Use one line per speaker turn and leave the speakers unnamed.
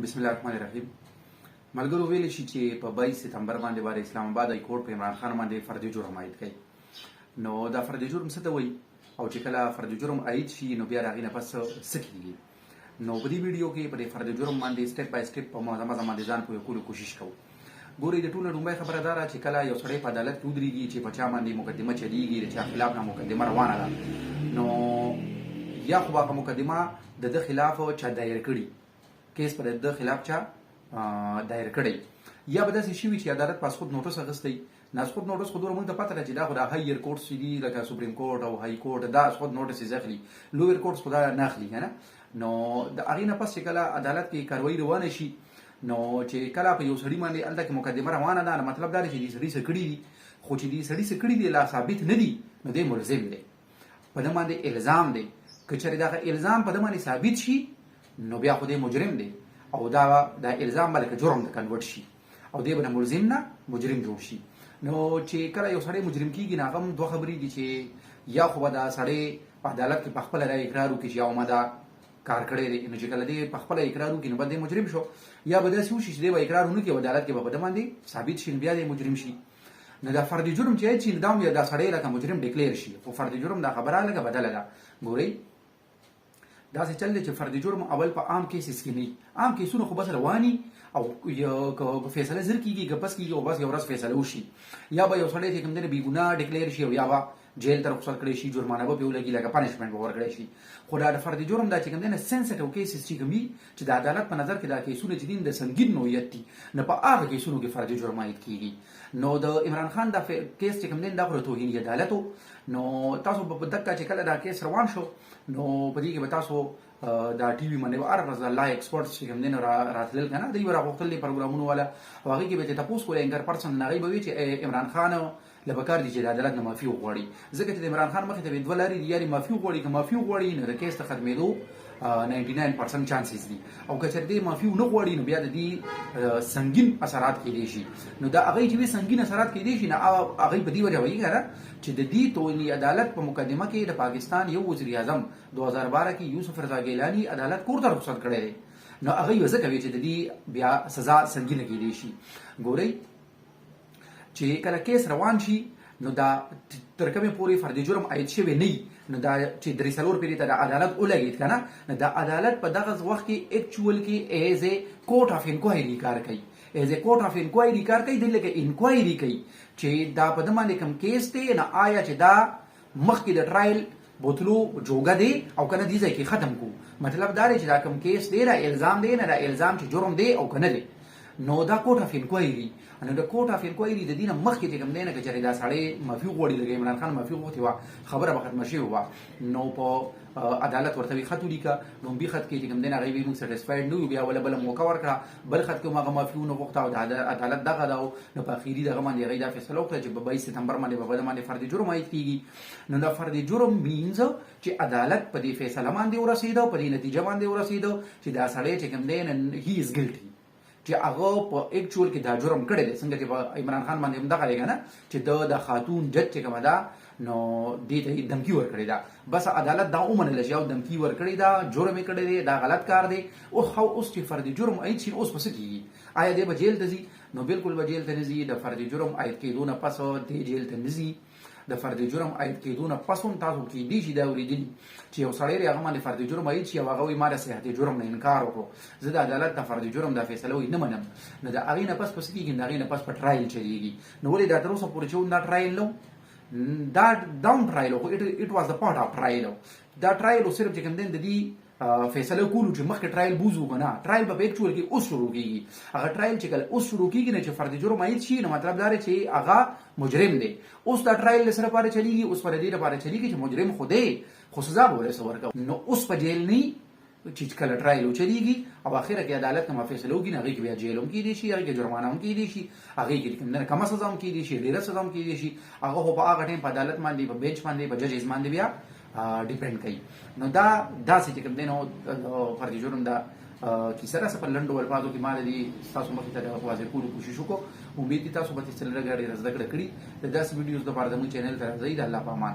بسم الله الرحمن الرحیم. ملګرو ویل شي چې په 22 سپتمبر باندې بار اسلام آباد های کورټ په عمران خان باندې فردي جرم عاید کړي. نو دا فردي جرم څه ته وایي او چې کله فردي جرم عاید شي نو بیا هغې نه پس څه کیږي. نو په دې ویډیو کې په دې فردي جرم باندې سټیپ بای سټیپ په معظمه باندې ځان پوه کولو کوشش کوو. ګورئ د ټولو لومړی خبره دا ده چې کله یو سړی په عدالت کې ودرېږي چې په چا باندې مقدمه چلیږي د چا خلاف نه مقدمه روانه ده، نو یا خو هغه مقدمه د ده خلاف چا دایر کړي، کیس پر د خلاف چا دایر کړی، یا به داسې شوي چې عدالت پاسخود نوټس اخیستی. ناسخود نوټس خو دومره موږ ته پته ده چې دا خو د هایر کورټس چې دي لکه سپریم کورټ او های کورټ دا اسخود نوټسز اخلي، لویر کورټس خو دا نه اخلي که نه. نو د هغې نه پس چې کله عدالت کې کاروایي روانه شي نو چې کله په یو سړي باندې هلته کې مقدمه روانه ده، مطلب دا دی چې دې سړي څه کړي دي، خو چې دې سړي څه کړي دي لا ثابت نه دي نو دی ملزم دی، په ده باندې الزام دی. که چېرې دغه الزام په ده باندې ثابت شي نو بیا خو دی مجرم دی او دا الزام به لکه جرم ته کنورټ شي او دی به د ملزم نه مجرم جوړ شي. نو چې کله یو سړی مجرم کېږي نو هغه هم دوه خبرې دي چې یا خو به دا سړی په عدالت کې پخپله دا اقرار وکړي چې ما دا کار کړی دی، نو چې کله دی پخپله اقرار وکړي نو به دی مجرم شو، یا به داسې وشي چې دی به اقرار ونه کړي او عدالت کې به په ده باندې ثابت شي بیا دی مجرم شي. نو دا فردي جرم چې عاید شي نو دا هم دا سړی لکه مجرم ډیکلیر شي، خو فردي جرم دا خبره لکه بدله ده. ګورئ داسې چل دی چې فردي جرم اول په عام کیسز کې نه، عام کیسونه خو بس رواني او که فیصله زر کېږي که بس کېږي او بس یو ورځ فیصله وشي، یا به یو سړی چې کوم دی بې ګناه ډیکلیر شي او یا به جیل ته رخصت کړی شي، جرمانه به پرې ولګي لکه پنشمنټ به ورکړی شي. خو دا د فردي جرم دا چې کوم دی نه سینسټیو کیسز چې کوم وي چې د عدالت په نظر کې دا کیسونه چې دي د سنګین نوعیت دي نو په هغه کیسونو کې فردي جرم عاید کېږي. نو د عمران خان دا کیس چې کوم دی دا خو د توهین عدالت و. نو تاسو په دقه چې کله دا کیس روان شو نو په دې کې به تاسو دا ټي وي باندې هر ورځ لا ایکسپرټس چې کوم دی نو راتلل که نه، دوی به راغوښتل دي پروګرامونو والا او هغې کې به یې تپوس کولی اینکر پرسن هغې به وي چې عمران خان له پکار دي چې د عدالت نه معافي وغواړي، ځکه چې د عمران خان مخې ته به دوه لارې دي، یا معافي وغواړي که معافي وغواړي نو د کیس ته ختمېدو 99% چانسز دي، او که چېرې دې معافي ونه غواړي نو بیا د دې سنګین اثرات کېدی شي. نو دا هغې چې وي سنګین اثرات کېدی شي نو هغې په دې وجه وایي که نه چې د دې توهیني عدالت په مقدمه کې د پاکستان یو وزیر اعظم 2012 کې یوسف رضا ګیلاني عدالت کور ته رخصت کړی دی، نو هغې یې ځکه وایي چې د دې بیا سزا سنګینه کېدی شي. ګورئ چې کله کیس روان شي نو دا تر کومې پورې فردي جرم عاید شوی نه وي نو دا چې درې څلور پیرې ته د عدالت ولګېد که نه، نو د عدالت په دغه وخت کې ایکچوال کې ایز ا کورټ آف انکوایري کار کوي، ایز ا کورټ آف انکوایري کار کوي، دلته کې انکوایري کوي چې دا په ده باندې کوم کیس دی نو آیا چې دا مخکې د ټرایل بوتلو جوګه دی او که نه دې ځای کې ختم کو، مطلب دا دی چې دا کوم کیس دی دا الزام دی نه دا الزام چې جرم دی او که نه دی، نو دا کورټ آف انکوایري. نو د کورټ آف انکوایري د دې نه مخکې چې کوم دی نه که چېرې دا سړی معافي وغواړي لکه عمران خان معافي وغوښتې وه خبره به ختمه شوې وه نو په عدالت ورته وي خط ولیکه، لومبي خط کې چې کوم دی نه هغې وایي موږ سټسفاید نه یو، بیا وله بله موقع ورکړه، بل خط کې هم هغه معافي ونه غوښته او د عدالت دغه ده نو په اخري دغه باندې هغې دا فیصله وکړه چې په 22 سپتمبر باندې به په ده باندې فردي جرم عاید کېږي. نو دا فردي جرم مینز چې عدالت په دې فیصله باندې ورسېده، په دې نتیجه باندې ورسېده چې دا سړی چې کوم دی هی از ګلټي چې هغه په ایکچوال کې دا جرم کړی دی، څنګه چې په عمران خان باندې هم دغه دی که نه چې د خاتون جج چې کومه ده نو دې ته یې دمکي ورکړې ده، بس عدالت دا ومنله چې یو دمکي ورکړې ده، جرم یې کړی دی، دا غلط کار دی. اوس چې فردي جرم عاید شي اوس به څه کېږي؟ آیا دی به جیل ته ځي؟ نو بالکل به جیل ته نه ځي. د فردي جرم عاید کېدو نه پس دی جیل ته نه ځي. د فردي جرم عاید کېدو نه پس هم تاسو کېدی شي دا اورېدلي چې یو سړی دی هغه باندې فردي جرم عاید شي او هغه وایي ما د صحتي جرم نه انکار وکړو، زه د عدالت د فردي جرم دا فیصله وایي نه منم، نو د هغې نه پس پس کېږي، د هغې نه پس په ټرایل چلېږي. نو ولې دا تر اوسه پورې چې دا ټرایل نه دا ډاون ټرایل خو اټ واز د پارټ آف ټرایل، دا ټرایل صرف چې کوم دی د دې فیصله کولو چې مخکې ټرایل بوځو که نه، ټرایل به په ایکچوال کې اوس شروع کېږي. هغه ټرایل چې کله اوس شروع کېږي نه چې فردي جرم عاید شي نو مطلب دا دی چې هغه مجرم دی. اوس دا ټرایل له څه لپاره چلېږي؟ اوس په دې لپاره چلېږي چې مجرم خو دی خو سزا به ورسه ورکوي. نو اوس په جیل نه چې کله ټرایل وچلېږي او اخره کې عدالت نه فیصله وکړي نو هغې کې بیا جیل هم کېدی شي، هغې کې جرمانه هم کېدی شي، هغې کې کوم کمه سزا هم کېدی شي، ډېره سزا هم کېدی شي. هغه خو په هغه ټایم په عدالت باندې په بینچ باندې په ججز باندې بیا ډیپینډ کوي. نو دا داسې چې کوم دی نو فردي جرم دا کیسه راسه په لنډو الفاظو کې ما د دې ستاسو مخې ته واضح کولو کوشش وکړو. امید دي تاسو به څه لږه ډېره زده کړه کړي. د داسې ویډیوز لپاره زموږ چینل ته راځئ. د الله په امان.